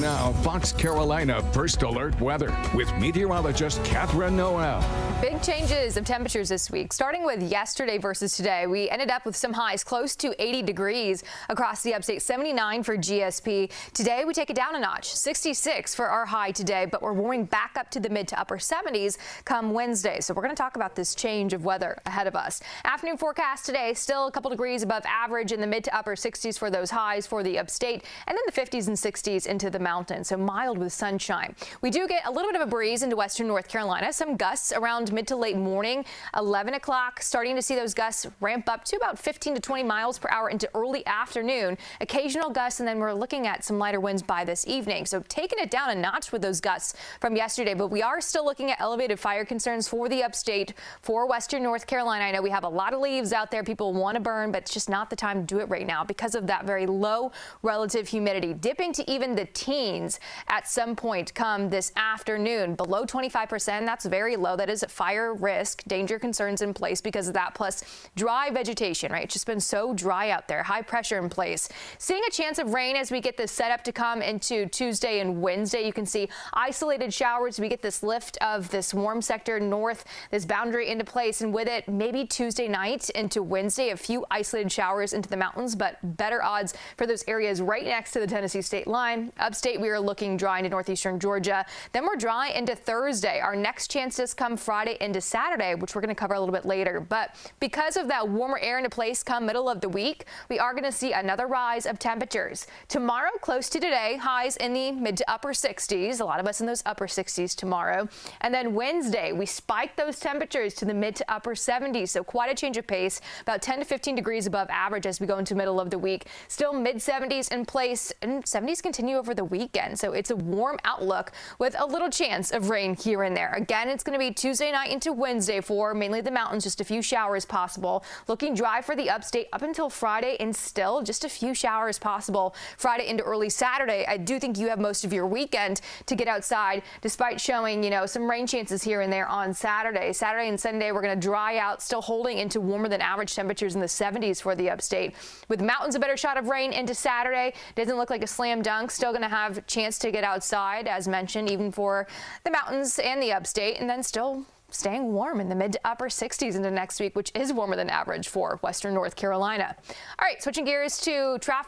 now, Fox Carolina First Alert Weather with meteorologist Katherine Noel. Big changes of temperatures this week. Starting with yesterday versus today, we ended up with some highs close to 80 degrees across the upstate, 79 for GSP. Today, we take it down a notch, 66 for our high today, but we're warming back up to the mid to upper 70s come Wednesday. So we're going to talk about this change of weather ahead of us. Afternoon forecast today, still a couple degrees above average in the mid to upper 60s for those highs for the upstate, and then the 50s and 60s into the mountains, so mild with sunshine. We do get a little bit of a breeze into western North Carolina, some gusts around mid to late morning, 11 o'clock, starting to see those gusts ramp up to about 15 to 20 miles per hour into early afternoon. Occasional gusts, and then we're looking at some lighter winds by this evening. So taking it down a notch with those gusts from yesterday, but we are still looking at elevated fire concerns for the upstate, for western North Carolina. I know we have a lot of leaves out there people want to burn, but it's just not the time to do it right now because of that very low relative humidity, dipping to even the teens at some point come this afternoon. Below 25%, that's very low. That is a fire risk, danger concerns in place because of that, plus dry vegetation, right? It's just been so dry out there, high pressure in place. Seeing a chance of rain as we get this set up to come into Tuesday and Wednesday. You can see isolated showers. We get this lift of this warm sector north, this boundary into place, and with it, maybe Tuesday night into Wednesday, a few isolated showers into the mountains, but better odds for those areas right next to the Tennessee state line. Upstate, we are looking dry into northeastern Georgia. Then we're dry into Thursday. Our next chance does come Friday into Saturday, which we're going to cover a little bit later. But because of that warmer air into place come middle of the week, we are going to see another rise of temperatures. Tomorrow, close to today, highs in the mid to upper 60s. A lot of us in those upper 60s tomorrow. And then Wednesday, we spike those temperatures to the mid to upper 70s. So quite a change of pace, about 10 to 15 degrees above average as we go into middle of the week. Still mid 70s in place, and 70s continue over the weekend. So it's a warm outlook with a little chance of rain here and there. Again, it's going to be Tuesday night into Wednesday for mainly the mountains, just a few showers possible. Looking dry for the upstate up until Friday, and still just a few showers possible Friday into early Saturday. I do think you have most of your weekend to get outside, despite showing, some rain chances here and there on Saturday. Saturday and Sunday, we're going to dry out, still holding into warmer than average temperatures in the 70s for the upstate. With mountains, a better shot of rain into Saturday. Doesn't look like a slam dunk. Still going to have a chance to get outside, as mentioned, even for the mountains and the upstate, and then still staying warm in the mid to upper 60s into next week, which is warmer than average for western North Carolina. All right, switching gears to traffic.